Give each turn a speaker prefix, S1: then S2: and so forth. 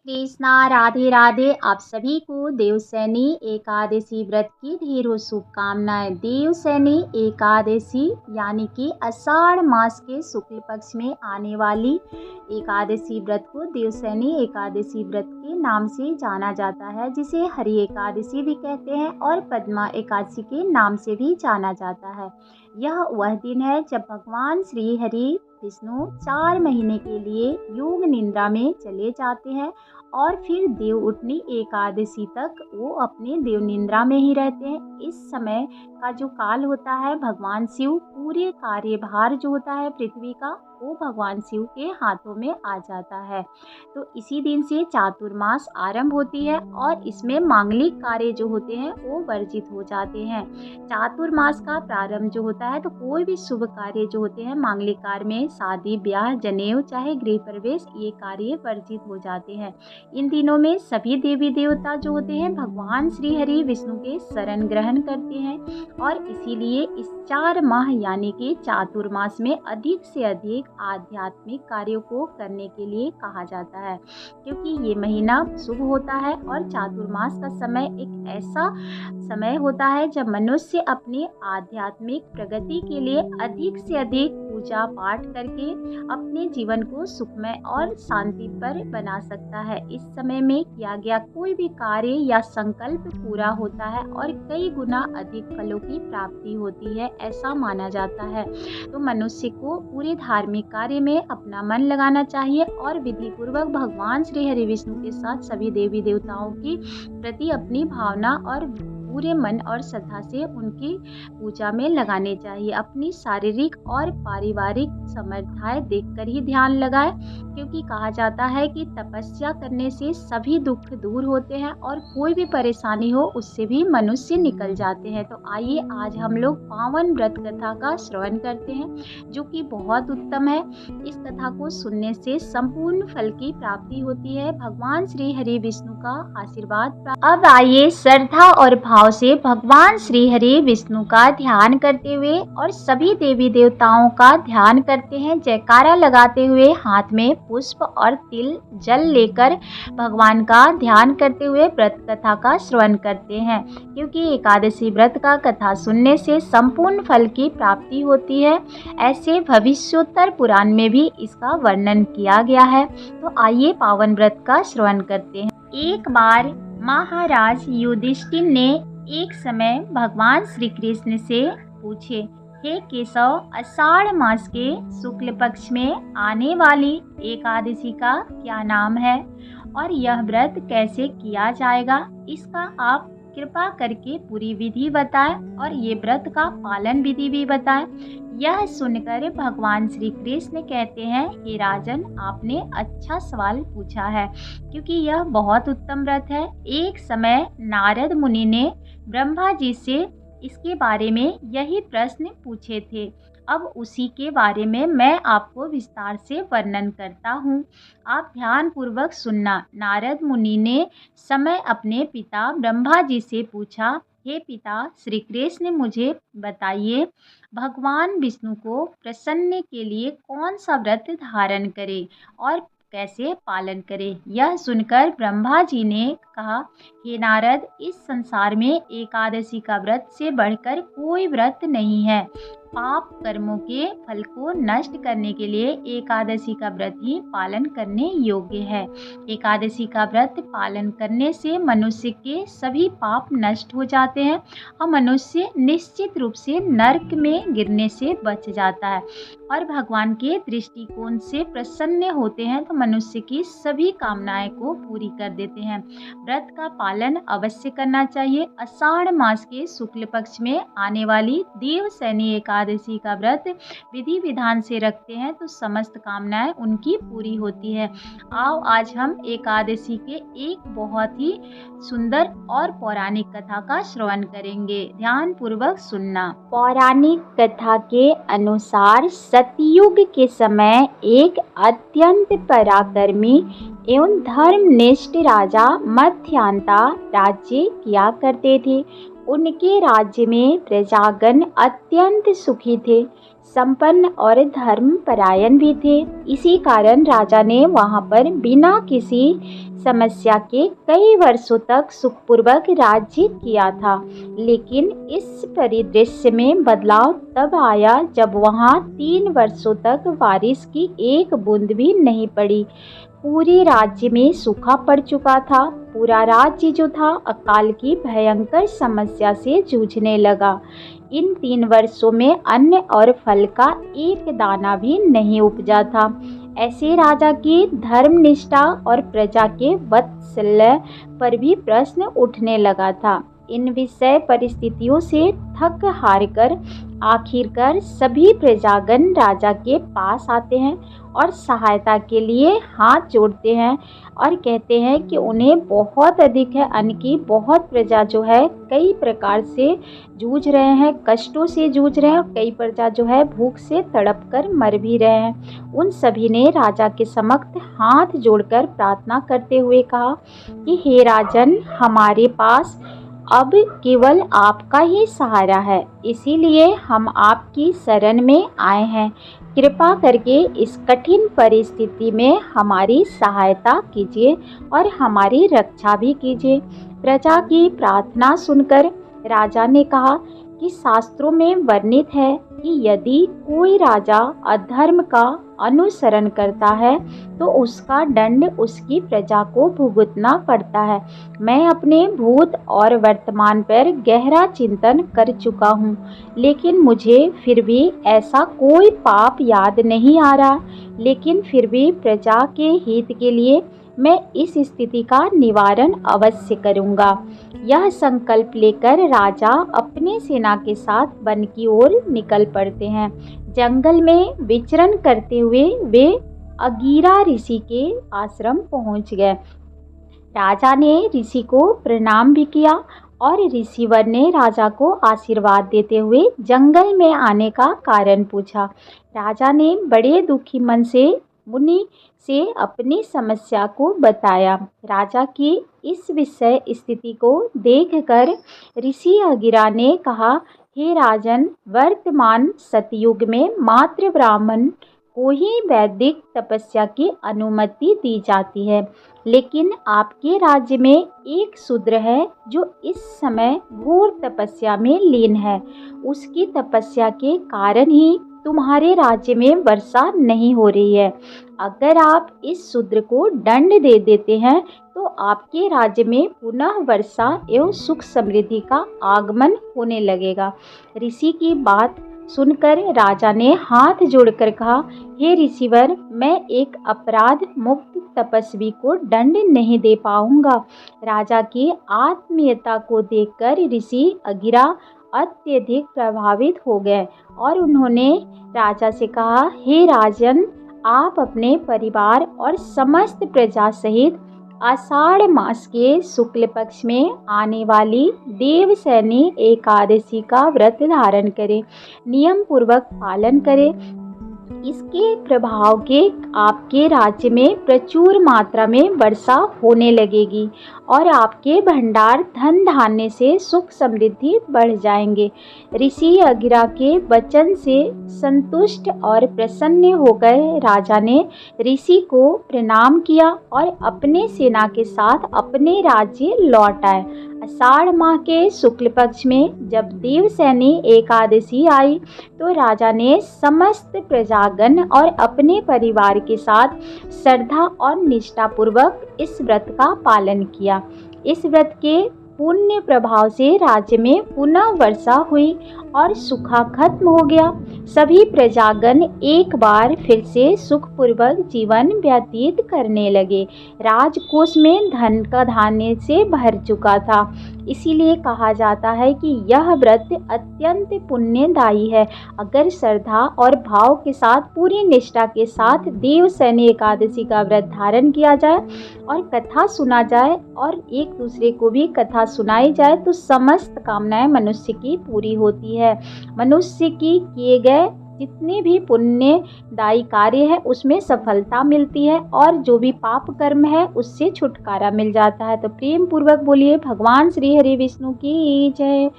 S1: कृष्णा, राधे राधे। आप सभी को देवशयनी एकादशी व्रत की ढेरों शुभकामनाएं। देवशयनी एकादशी यानी कि आषाढ़ मास के शुक्ल पक्ष में आने वाली एकादशी व्रत को देवशयनी एकादशी व्रत के नाम से जाना जाता है, जिसे हरि एकादशी भी कहते हैं और पद्मा एकादशी के नाम से भी जाना जाता है। यह वह दिन है जब भगवान श्री हरि विष्णु 4 महीने के लिए योग निद्रा में चले जाते हैं और फिर देव उठनी एकादशी तक वो अपने देव निद्रा में ही रहते हैं। इस समय का जो काल होता है, भगवान शिव पूरे कार्यभार जो होता है पृथ्वी का, वो भगवान शिव के हाथों में आ जाता है। तो इसी दिन से चातुर्मास आरंभ होती है और इसमें मांगलिक कार्य जो होते हैं वो वर्जित हो जाते हैं। चातुर्मास का प्रारंभ जो होता है, तो कोई भी शुभ कार्य जो होते हैं मांगलिक कार्य में, शादी ब्याह जनेऊ चाहे गृह प्रवेश, ये कार्य वर्जित हो जाते हैं। इन दिनों में सभी देवी देवता जो होते हैं भगवान श्री हरि विष्णु के शरण ग्रहण करते हैं और इसीलिए इस 4 माह यानी कि चातुर्मास में अधिक से अधिक आध्यात्मिक कार्यों को करने के लिए कहा जाता है, क्योंकि ये महीना शुभ होता है और चातुर्मास का समय एक ऐसा समय होता है जब मनुष्य अपनी आध्यात्मिक प्रगति के लिए अधिक से अधिक पूजा पाठ करके अपने जीवन को सुखमय और शांति पर बना सकता है। इस समय में किया गया कोई भी कार्य या संकल्प पूरा होता है और कई गुना अधिक फलों की प्राप्ति होती है, ऐसा माना जाता है। तो मनुष्य को पूरे धार्मिक कार्य में अपना मन लगाना चाहिए और विधि पूर्वक भगवान श्री हरि विष्णु के साथ सभी देवी देवताओं की प्रति अपनी भावना और पूरे मन और श्रद्धा से उनकी पूजा में लगाने चाहिए। अपनी शारीरिक और पारिवारिक समर्थाएं देखकर ही ध्यान लगाए, क्योंकि कहा जाता है कि तपस्या करने से सभी दुख दूर होते हैं और कोई भी परेशानी हो उससे भी मनुष्य निकल जाते हैं। तो आइए आज हम लोग पावन व्रत कथा का श्रवण करते हैं, जो कि बहुत उत्तम है। इस कथा को सुनने से संपूर्ण फल की प्राप्ति होती है, भगवान श्री हरि विष्णु का आशीर्वाद। अब आइए श्रद्धा और भाव से भगवान श्री हरि विष्णु का ध्यान करते हुए और सभी देवी देवताओं का ध्यान करते हैं। जयकारा लगाते हुए हाथ में पुष्प और तिल जल लेकर भगवान का ध्यान करते हुए व्रत कथा का श्रवण करते हैं, क्योंकि एकादशी व्रत का कथा सुनने से संपूर्ण फल की प्राप्ति होती है। ऐसे भविष्योत्तर पुराण में भी इसका वर्णन किया गया है। तो आइए पावन व्रत का श्रवण करते हैं। एक बार महाराज युधिष्ठिर ने एक समय भगवान श्री कृष्ण से पूछे, हे केशव, आषाढ़ मास के शुक्ल पक्ष में आने वाली एकादशी का क्या नाम है और यह व्रत कैसे किया जाएगा? इसका आप कृपा करके पूरी विधि बताएं और ये व्रत का पालन विधि भी बताएं। यह सुनकर भगवान श्री कृष्ण कहते हैं, हे राजन, आपने अच्छा सवाल पूछा है, क्योंकि यह बहुत उत्तम व्रत है। एक समय नारद मुनि ने ब्रह्मा जी से इसके बारे में यही प्रश्न पूछे थे। अब उसी के बारे में मैं आपको विस्तार से वर्णन करता हूँ, आप ध्यान पूर्वक सुनना। नारद मुनि ने समय अपने पिता ब्रह्मा जी से पूछा, हे पिता श्री कृष्ण, मुझे बताइए, भगवान विष्णु को प्रसन्न के लिए कौन सा व्रत धारण करे और कैसे पालन करे? यह सुनकर ब्रह्मा जी ने कहा, हे नारद, इस संसार में एकादशी का व्रत से बढ़कर कोई व्रत नहीं है। पाप कर्मों के फल को नष्ट करने के लिए एकादशी का व्रत ही पालन करने योग्य है। एकादशी का व्रत पालन करने से मनुष्य के सभी पाप नष्ट हो जाते हैं और मनुष्य निश्चित रूप से नरक में गिरने से बच जाता है और भगवान के दृष्टिकोण से प्रसन्न होते हैं, तो मनुष्य की सभी कामनाएं को पूरी कर देते हैं। व्रत का पालन अवश्य करना चाहिए। आषाढ़ मास के शुक्ल पक्ष में आने वाली देवशयनी एकादशी का व्रत विधि विधान से रखते हैं तो समस्त कामनाएं उनकी पूरी होती है। आओ आज हम एकादशी के एक बहुत ही सुंदर और पौराणिक कथा का श्रवण करेंगे, ध्यान पूर्वक सुनना। पौराणिक कथा के अनुसार सतयुग के समय एक अत्यंत पराक्रमी एवं धर्मनिष्ठ राजा मत्स्यांता राज्य किया करते थे। उनके राज्य में प्रजागण अत्यंत सुखी थे। संपन्न और धर्मपरायण भी थे। इसी कारण राजा ने वहां पर बिना किसी समस्या के कई वर्षों तक सुखपूर्वक राज्य किया था। लेकिन इस परिदृश्य में बदलाव तब आया जब वहां 3 वर्षों तक बारिश की एक बूंद भी नहीं पड़ी। पूरे राज्य में सूखा पड़ चुका था। पूरा राज्य जो था अकाल की भयंकर समस्या से जूझने लगा। इन 3 वर्षों में अन्न और फल का एक दाना भी नहीं उपजा था। ऐसे राजा की धर्मनिष्ठा और प्रजा के वात्सल्य पर भी प्रश्न उठने लगा था। इन विषय परिस्थितियों से थक हार कर आखिरकार सभी प्रजागण राजा के पास आते हैं और सहायता के लिए हाथ जोड़ते हैं और कहते हैं कि उन्हें बहुत अधिक है, अन्न की बहुत प्रजा जो है कई प्रकार से जूझ रहे हैं, कष्टों से जूझ रहे हैं और कई प्रजा जो है भूख से तड़प कर मर भी रहे हैं। उन सभी ने राजा के समक्ष हाथ जोड़कर प्रार्थना करते हुए कहा कि हे राजन, हमारे पास अब केवल आपका ही सहारा है, इसीलिए हम आपकी शरण में आए हैं। कृपा करके इस कठिन परिस्थिति में हमारी सहायता कीजिए और हमारी रक्षा भी कीजिए। प्रजा की प्रार्थना सुनकर राजा ने कहा कि शास्त्रों में वर्णित है कि यदि कोई राजा अधर्म का अनुसरण करता है तो उसका दंड उसकी प्रजा को भुगतना पड़ता है। मैं अपने भूत और वर्तमान पर गहरा चिंतन कर चुका हूँ, लेकिन मुझे फिर भी ऐसा कोई पाप याद नहीं आ रहा। लेकिन फिर भी प्रजा के हित के लिए मैं इस स्थिति का निवारण अवश्य करूँगा। यह संकल्प लेकर राजा अपने सेना के साथ वन की ओर निकल पड़ते हैं। जंगल में विचरण करते हुए वे अंगिरा ऋषि के आश्रम पहुंच गए। राजा ने ऋषि को प्रणाम भी किया और ऋषिवर ने राजा को आशीर्वाद देते हुए जंगल में आने का कारण पूछा। राजा ने बड़े दुखी मन से मुनि से अपनी समस्या को बताया। राजा की इस विषय स्थिति को देखकर ऋषि अंगिरा ने कहा, हे राजन, वर्तमान सतयुग में मात्र ब्राह्मण को ही वैदिक तपस्या की अनुमति दी जाती है, लेकिन आपके राज्य में एक शूद्र है जो इस समय घोर तपस्या में लीन है। उसकी तपस्या के कारण ही तुम्हारे राज्य में वर्षा नहीं हो रही है। अगर आप इस शूद्र को दंड दे देते हैं तो आपके राज्य में पुनः वर्षा एवं सुख समृद्धि का आगमन होने लगेगा। ऋषि की बात सुनकर राजा ने हाथ जोड़कर कहा, हे ऋषिवर, मैं एक अपराध मुक्त तपस्वी को दंड नहीं दे पाऊंगा। राजा की आत्मीयता को देखकर ऋषि अंगिरा अत्यधिक प्रभावित हो गए और उन्होंने राजा से कहा, हे राजन, आप अपने परिवार और समस्त प्रजा सहित आषाढ़ मास के शुक्ल पक्ष में आने वाली देवसैनी एकादशी का व्रत धारण करें, नियम पूर्वक पालन करें। इसके प्रभाव के आपके राज्य में प्रचुर मात्रा में वर्षा होने लगेगी और आपके भंडार धन धान्य से सुख समृद्धि बढ़ जाएंगे। ऋषि अंगिरा के वचन से संतुष्ट और प्रसन्न होकर राजा ने ऋषि को प्रणाम किया और अपने सेना के साथ अपने राज्य लौट आए। आषाढ़ माह के शुक्ल पक्ष में जब देवसैनी एकादशी आई तो राजा ने समस्त प्रजागण और अपने परिवार के साथ श्रद्धा और निष्ठा पूर्वक इस व्रत का पालन किया। इस व्रत के पुण्य प्रभाव से राज्य में पुनः वर्षा हुई और सूखा खत्म हो गया। सभी प्रजागण एक बार फिर से सुखपूर्वक जीवन व्यतीत करने लगे। राजकोष में धन का धान्य से भर चुका था। इसीलिए कहा जाता है कि यह व्रत अत्यंत पुण्यदायी है। अगर श्रद्धा और भाव के साथ पूरी निष्ठा के साथ देवसैनी एकादशी का व्रत धारण किया जाए और कथा सुना जाए और एक दूसरे को भी कथा सुनाई जाए तो समस्त कामनाएं मनुष्य की पूरी होती है। मनुष्य की किए गए जितने भी पुण्यदायी कार्य है उसमें सफलता मिलती है और जो भी पाप कर्म है उससे छुटकारा मिल जाता है। तो प्रेम पूर्वक बोलिए भगवान श्री हरि विष्णु की जय।